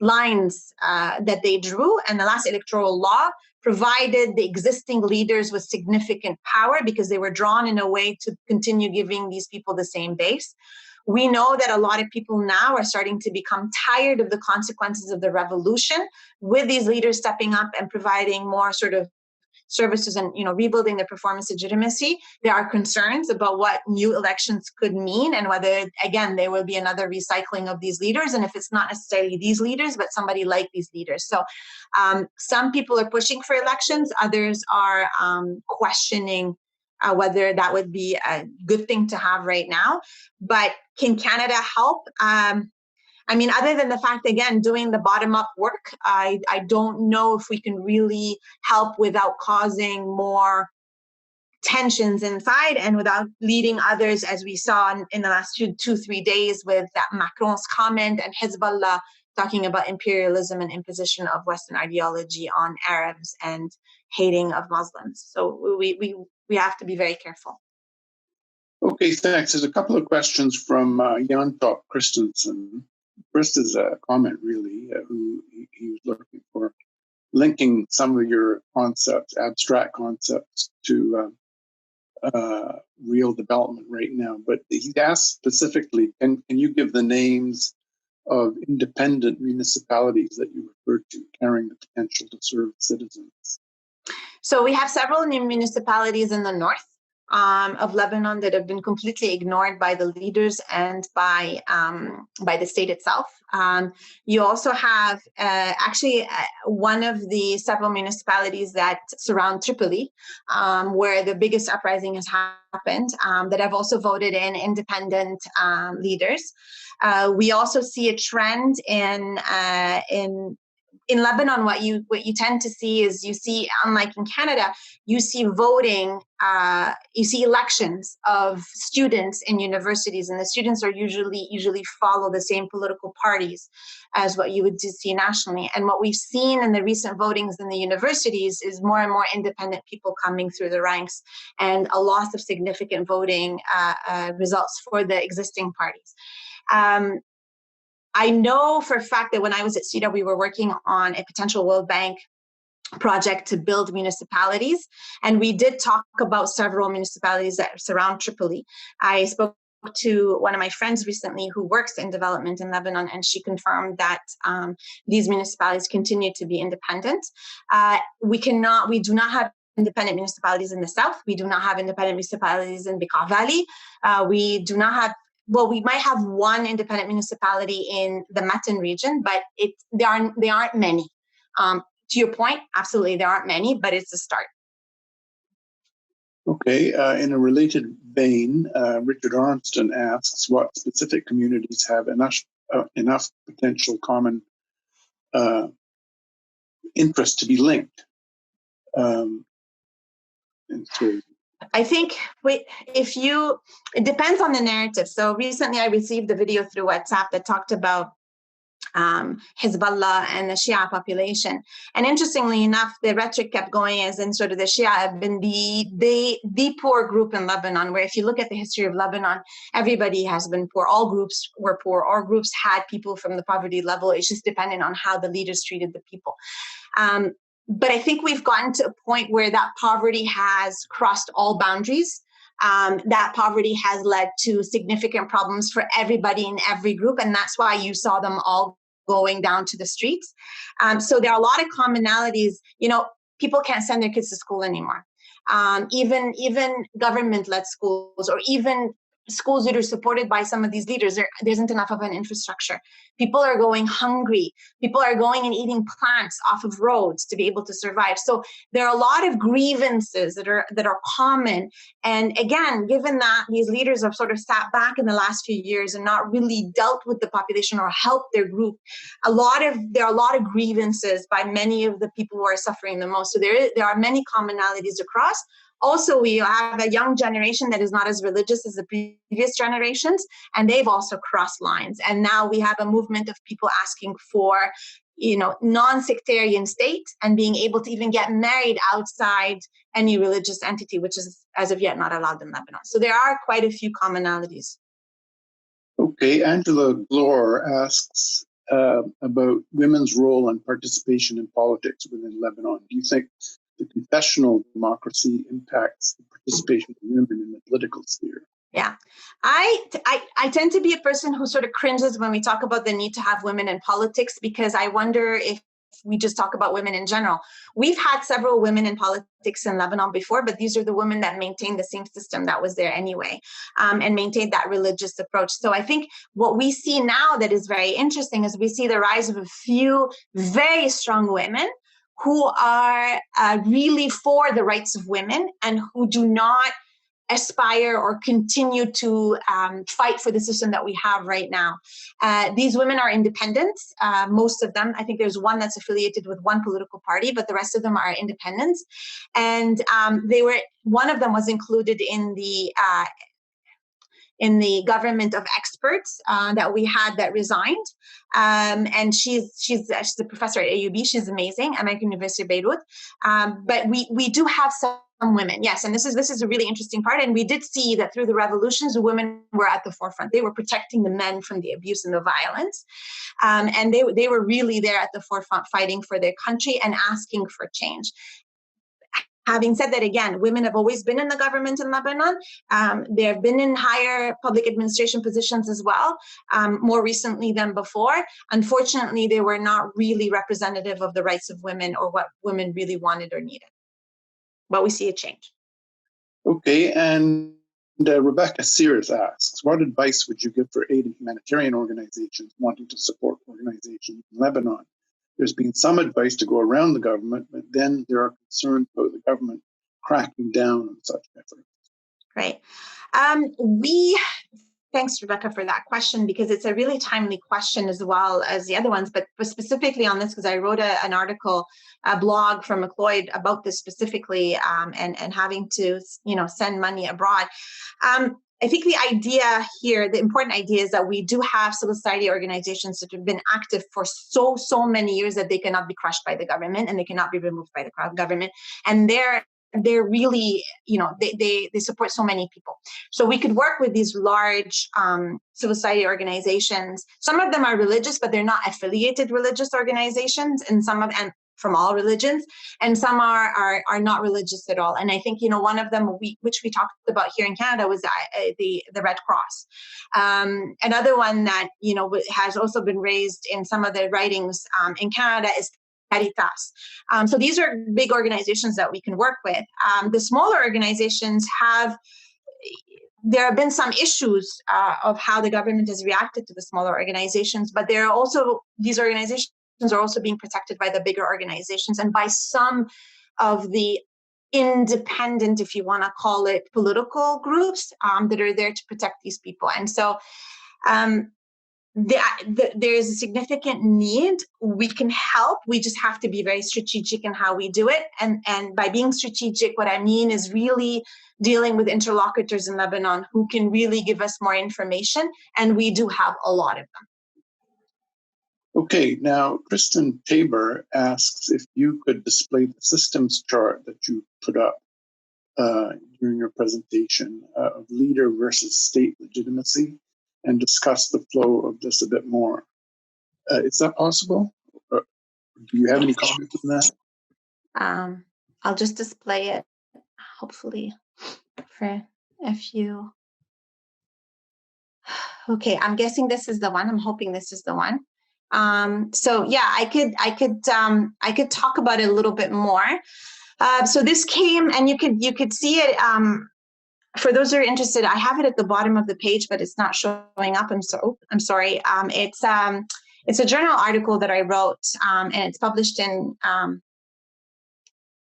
lines that they drew, and the last electoral law provided the existing leaders with significant power because they were drawn in a way to continue giving these people the same base. We know that a lot of people now are starting to become tired of the consequences of the revolution, with these leaders stepping up and providing more sort of services and rebuilding the performance legitimacy. There are concerns about what new elections could mean, and whether, again, there will be another recycling of these leaders, and if it's not necessarily these leaders but somebody like these leaders. So some people are pushing for elections, others are questioning whether that would be a good thing to have right now. But can Canada help? Other than the fact, again, doing the bottom-up work, I don't know if we can really help without causing more tensions inside and without leading others, as we saw in the last 2-3 days with that Macron's comment and Hezbollah talking about imperialism and imposition of Western ideology on Arabs and hating of Muslims. So we have to be very careful. Okay, thanks. There's a couple of questions from Jan Top Christensen. First is a comment, really, who he was looking for, linking some of your concepts, abstract concepts, to real development right now. But he asked specifically, can you give the names of independent municipalities that you referred to carrying the potential to serve citizens? So we have several new municipalities in the north of Lebanon that have been completely ignored by the leaders and by the state itself. You also have one of the several municipalities that surround Tripoli, where the biggest uprising has happened, that have also voted in independent leaders. We also see a trend in Lebanon. What you tend to see is, you see, unlike in Canada, you see voting, you see elections of students in universities, and the students are usually follow the same political parties as what you would see nationally. And what we've seen in the recent votings in the universities is more and more independent people coming through the ranks, and a loss of significant voting results for the existing parties. I know for a fact that when I was at CETA, we were working on a potential World Bank project to build municipalities. And we did talk about several municipalities that surround Tripoli. I spoke to one of my friends recently who works in development in Lebanon, and she confirmed that these municipalities continue to be independent. We do not have independent municipalities in the south. We do not have independent municipalities in Bekaa Valley. We do not have, well, we might have one independent municipality in the Matan region, but they aren't many. To your point, absolutely, there aren't many, but it's a start. Okay, in a related vein, Richard Armston asks what specific communities have enough potential common interest to be linked. And so, I think it depends on the narrative. So recently I received a video through WhatsApp that talked about Hezbollah and the Shia population. And interestingly enough, the rhetoric kept going as in sort of the Shia have been the poor group in Lebanon, where if you look at the history of Lebanon, everybody has been poor. All groups were poor. All groups had people from the poverty level. It's just dependent on how the leaders treated the people. But I think we've gotten to a point where that poverty has crossed all boundaries. That poverty has led to significant problems for everybody in every group, and that's why you saw them all going down to the streets. So there are a lot of commonalities. You know, people can't send their kids to school anymore. Even government-led schools, or even schools that are supported by some of these leaders, there isn't enough of an infrastructure. People are going hungry. People are going and eating plants off of roads to be able to survive. So there are a lot of grievances that are common. And again, given that these leaders have sort of sat back in the last few years and not really dealt with the population or helped their group, there are a lot of grievances by many of the people who are suffering the most. So there are many commonalities across. Also, we have a young generation that is not as religious as the previous generations, and they've also crossed lines. And now we have a movement of people asking for, non-sectarian state and being able to even get married outside any religious entity, which is as of yet not allowed in Lebanon. So there are quite a few commonalities. Okay, Angela Glore asks about women's role and participation in politics within Lebanon. Do you think the confessional democracy impacts the participation of women in the political sphere? Yeah, I tend to be a person who sort of cringes when we talk about the need to have women in politics, because I wonder if we just talk about women in general. We've had several women in politics in Lebanon before, but these are the women that maintained the same system that was there anyway, and maintained that religious approach. So I think what we see now that is very interesting is we see the rise of a few very strong women who are really for the rights of women and who do not aspire or continue to fight for the system that we have right now. These women are independent, most of them. I think there's one that's affiliated with one political party, but the rest of them are independent. And one of them was included in the government of experts that we had that resigned. And she's a professor at AUB. She's amazing, American University of Beirut. But we do have some women, yes, and this is a really interesting part. And we did see that through the revolutions, women were at the forefront. They were protecting the men from the abuse and the violence, and they were really there at the forefront, fighting for their country and asking for change. Having said that, again, women have always been in the government in Lebanon. They have been in higher public administration positions as well, more recently than before. Unfortunately, they were not really representative of the rights of women or what women really wanted or needed. But we see a change. Okay, and Rebecca Sears asks, what advice would you give for aiding humanitarian organizations wanting to support organizations in Lebanon? There's been some advice to go around the government, but then there are concerns about the government cracking down on such efforts. Right. Thanks, Rebecca, for that question, because it's a really timely question as well as the other ones, but specifically on this, because I wrote an article, a blog from McLeod about this specifically, and having to, send money abroad. I think the idea here, the important idea, is that we do have civil society organizations that have been active for so many years that they cannot be crushed by the government and they cannot be removed by the government. And they're really, they support so many people. So we could work with these large civil society organizations. Some of them are religious, but they're not affiliated religious organizations, and from all religions, and some are not religious at all. And I think, one of them, which we talked about here in Canada, was the Red Cross. Another one that, has also been raised in some of the writings in Canada is Caritas. So these are big organizations that we can work with. The smaller organizations there have been some issues of how the government has reacted to the smaller organizations, but these organizations are also being protected by the bigger organizations and by some of the independent, if you want to call it, political groups that are there to protect these people. And so there's a significant need. We can help. We just have to be very strategic in how we do it. And by being strategic, what I mean is really dealing with interlocutors in Lebanon who can really give us more information. And we do have a lot of them. Okay, now Kristen Tabor asks if you could display the systems chart that you put up during your presentation of leader versus state legitimacy, and discuss the flow of this a bit more. Is that possible? Do you have any comments on that? I'll just display it, hopefully, for a few. Okay, I'm guessing this is the one. I'm hoping this is the one. So yeah, I could talk about it a little bit more. So this came, and you could see it. For those who are interested, I have it at the bottom of the page, but it's not showing up. I'm sorry. It's a journal article that I wrote, and it's published in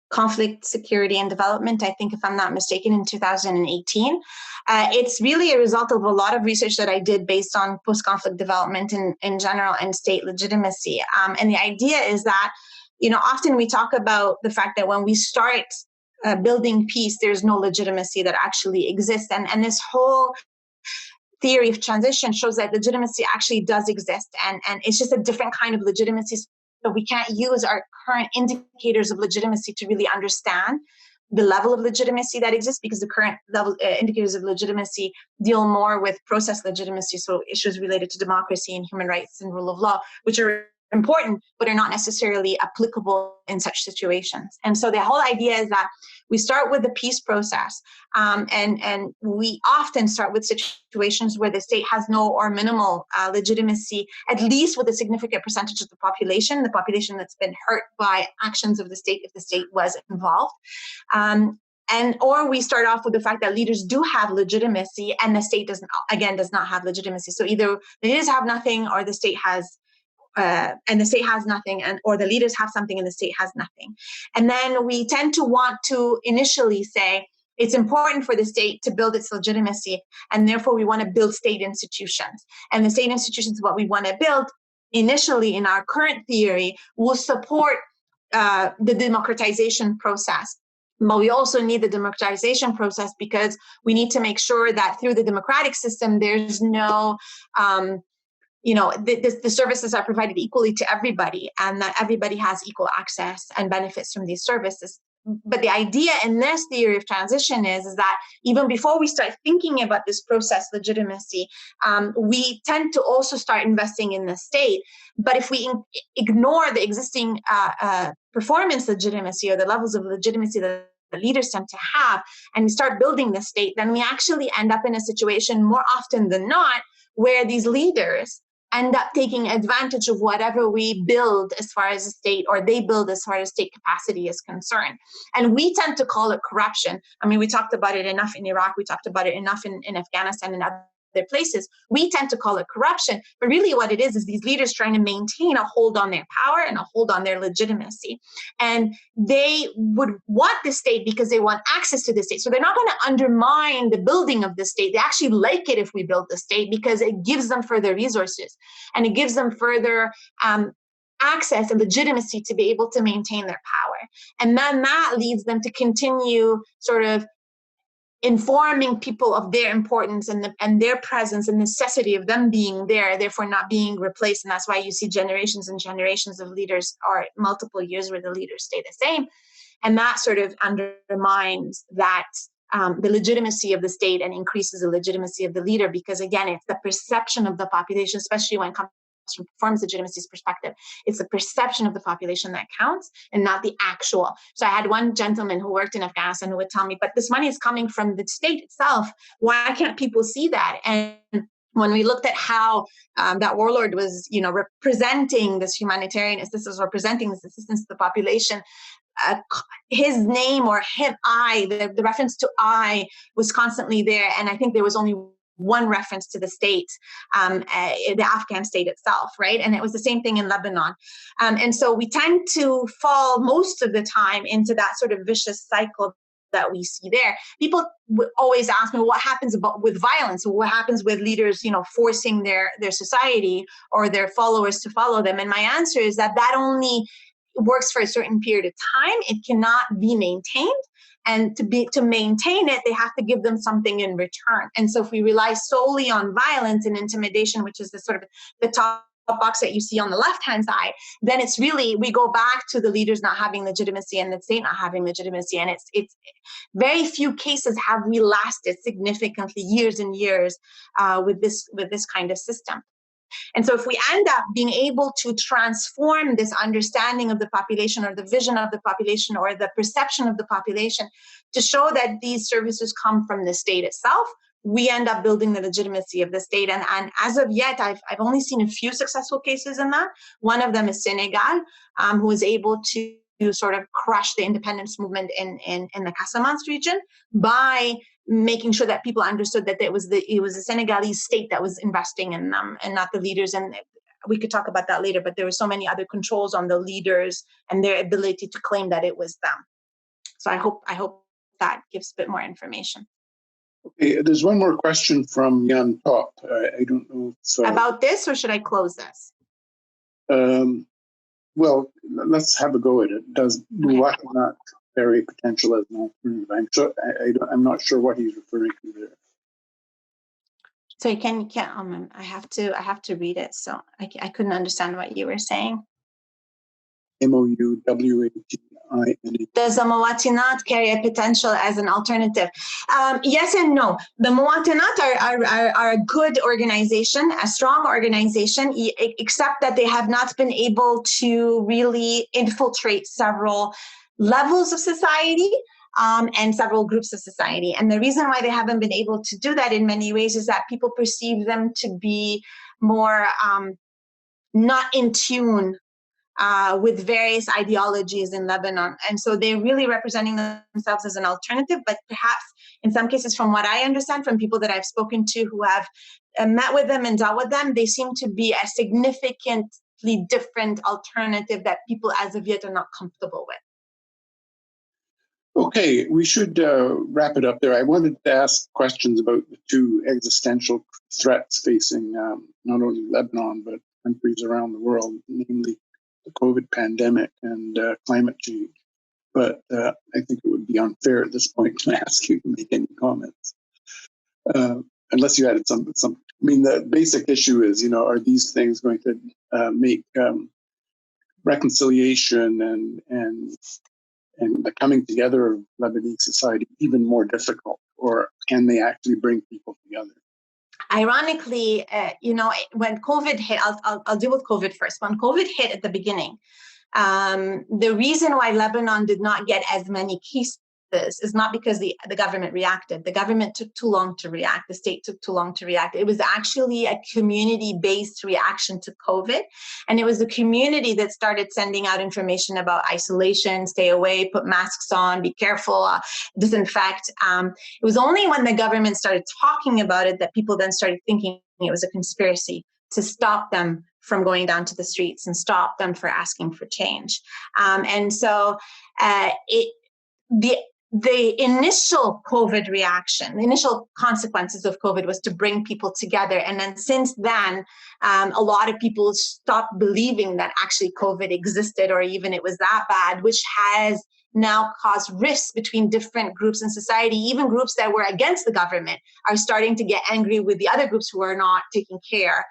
Conflict, Security, and Development, I think, if I'm not mistaken, in 2018. It's really a result of a lot of research that I did based on post-conflict development in general and state legitimacy. And the idea is that, often we talk about the fact that when we start building peace, there's no legitimacy that actually exists. And this whole theory of transition shows that legitimacy actually does exist. And it's just a different kind of legitimacy. So we can't use our current indicators of legitimacy to really understand the level of legitimacy that exists, because the current level indicators of legitimacy deal more with process legitimacy, so issues related to democracy and human rights and rule of law, which are important, but are not necessarily applicable in such situations. And so the whole idea is that we start with the peace process, and we often start with situations where the state has no or minimal legitimacy, at least with a significant percentage of the population that's been hurt by actions of the state if the state was involved. Or we start off with the fact that leaders do have legitimacy and the state does not have legitimacy. So either the leaders have nothing, or the state has and the state has nothing, or the leaders have something and the state has nothing. And then we tend to want to initially say it's important for the state to build its legitimacy, and therefore we want to build state institutions. And the state institutions, what we want to build initially in our current theory, will support the democratization process. But we also need the democratization process because we need to make sure that through the democratic system, there's no the services are provided equally to everybody, and that everybody has equal access and benefits from these services. the idea in this theory of transition is that even before we start thinking about this process legitimacy, we tend to also start investing in the state. But if we ignore the existing performance legitimacy or the levels of legitimacy that the leaders tend to have, and we start building the state, then we actually end up in a situation more often than not where these leaders end up taking advantage of whatever we build as far as the state, or they build as far as state capacity is concerned. And we tend to call it corruption. I mean, we talked about it enough in Iraq, we talked about it enough in Afghanistan and other places. We tend to call it corruption, but really what it is these leaders trying to maintain a hold on their power and a hold on their legitimacy. And they would want the state because they want access to the state. So they're not going to undermine the building of the state. They actually like it if we build the state because it gives them further resources and it gives them further access and legitimacy to be able to maintain their power. And then that leads them to continue sort of informing people of their importance and their presence and necessity of them being there, therefore not being replaced. And that's why you see generations and generations of leaders, or multiple years where the leaders stay the same. And that sort of undermines that the legitimacy of the state and increases the legitimacy of the leader, because again, it's the perception of the population, especially when it comes from performance legitimacy's perspective, it's the perception of the population that counts and not the actual. So I had one gentleman who worked in Afghanistan who would tell me, but this money is coming from the state itself. Why can't people see that? And when we looked at how that warlord was, representing this humanitarian assistance, or presenting this assistance to the population, his name or him, the reference to I was constantly there. And I think there was only one reference to the state, the Afghan state itself, right? And it was the same thing in Lebanon. And so we tend to fall most of the time into that sort of vicious cycle that we see there. People always ask me, what happens with violence? What happens with leaders, forcing their society or their followers to follow them? And my answer is that only works for a certain period of time. It cannot be maintained. And to maintain it, they have to give them something in return. And so if we rely solely on violence and intimidation, which is the sort of the top box that you see on the left-hand side, then it's really, we go back to the leaders not having legitimacy and the state not having legitimacy. And it's very few cases have we lasted significantly years and years with this kind of system. And so if we end up being able to transform this understanding of the population, or the vision of the population, or the perception of the population, to show that these services come from the state itself, we end up building the legitimacy of the state. And as of yet, I've only seen a few successful cases in that. One of them is Senegal, who was able to sort of crush the independence movement in the Casamance region by making sure that people understood that it was the Senegalese state that was investing in them and not the leaders. And we could talk about that later, but there were so many other controls on the leaders and their ability to claim that it was them. So I hope that gives a bit more information. Okay, there's one more question from Jan Top. I don't know. About this, or should I close this? Well, let's have a go at it. Does Muwata not carry potential as an alternative? I'm not sure what he's referring to there. So you can I have to read it. So I couldn't understand what you were saying. Mouwatina. Does the Muwatinat carry a potential as an alternative? Yes and no. The Muwatinat are a good organization, a strong organization, except that they have not been able to really infiltrate several levels of society and several groups of society. And the reason why they haven't been able to do that in many ways is that people perceive them to be more not in tune with various ideologies in Lebanon. And so they're really representing themselves as an alternative, but perhaps in some cases, from what I understand from people that I've spoken to who have met with them and dealt with them, they seem to be a significantly different alternative that people as of yet are not comfortable with. Okay, we should wrap it up there. I wanted to ask questions about the two existential threats facing not only Lebanon, but countries around the world, namely the COVID pandemic and climate change. But I think it would be unfair at this point to ask you to make any comments, unless you added some. I mean, the basic issue is, are these things going to make reconciliation and and the coming together of Lebanese society even more difficult, or can they actually bring people together? Ironically, when COVID hit, I'll deal with COVID first. When COVID hit at the beginning, the reason why Lebanon did not get as many cases is not because the government reacted. The government took too long to react. The state took too long to react. It was actually a community-based reaction to COVID. And it was the community that started sending out information about isolation, stay away, put masks on, be careful, disinfect. It was only when the government started talking about it that people then started thinking it was a conspiracy to stop them from going down to the streets and stop them for asking for change. And so the initial COVID reaction, the initial consequences of COVID was to bring people together. And then since then, a lot of people stopped believing that actually COVID existed or even it was that bad, which has now caused rifts between different groups in society. Even groups that were against the government are starting to get angry with the other groups who are not taking care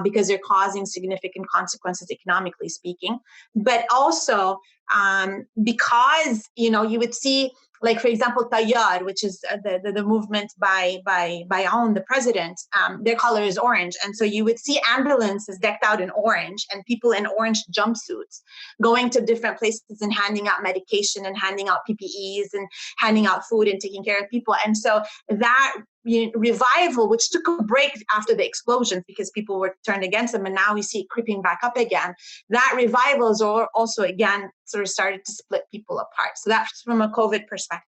because they're causing significant consequences economically speaking. But also because, you would see, like, for example, Dagher, which is the movement by Aoun, the president, their color is orange. And so you would see ambulances decked out in orange and people in orange jumpsuits going to different places and handing out medication and handing out PPEs and handing out food and taking care of people. And so that revival, which took a break after the explosions because people were turned against them, and now we see it creeping back up again. That revival is also again sort of started to split people apart. So that's from a COVID perspective.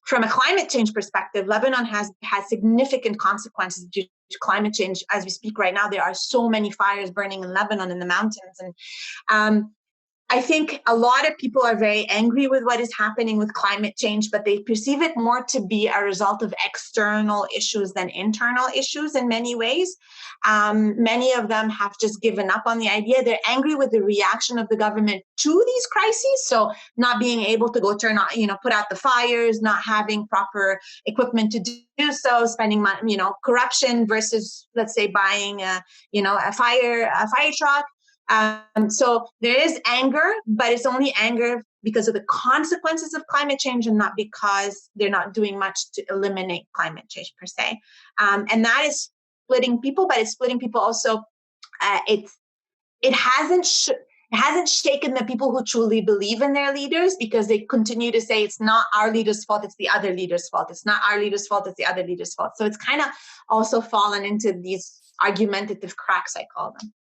From a climate change perspective, Lebanon has significant consequences due to climate change. As we speak right now, there are so many fires burning in Lebanon in the mountains, and I think a lot of people are very angry with what is happening with climate change, but they perceive it more to be a result of external issues than internal issues in many ways. Many of them have just given up on the idea. They're angry with the reaction of the government to these crises. So not being able to go put out the fires, not having proper equipment to do so, spending money, corruption versus, let's say, buying a fire truck. So there is anger, but it's only anger because of the consequences of climate change and not because they're not doing much to eliminate climate change per se. And that is splitting people, but it's splitting people also. It hasn't shaken the people who truly believe in their leaders, because they continue to say it's not our leader's fault, it's the other leader's fault. It's not our leader's fault, it's the other leader's fault. So it's kind of also fallen into these argumentative cracks, I call them.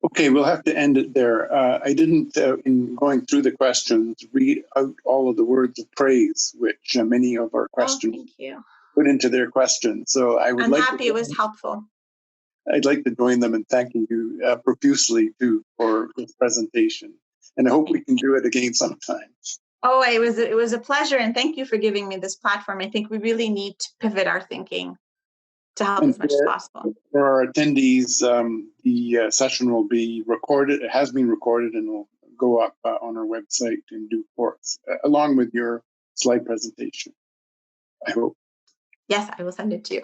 Okay, we'll have to end it there. I didn't, in going through the questions, read out all of the words of praise, which many of our questions put into their questions. So I'm happy it was helpful. I'd like to join them in thanking you profusely too for this presentation, and I hope we can do it again sometime. Oh, it was a pleasure, and thank you for giving me this platform. I think we really need to pivot our thinking to help as much as possible. For our attendees, the session will be recorded. It has been recorded and will go up on our website in due course, along with your slide presentation, I hope. Yes, I will send it to you.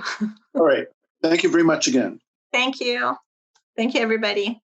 All right. Thank you very much again. Thank you. Thank you, everybody.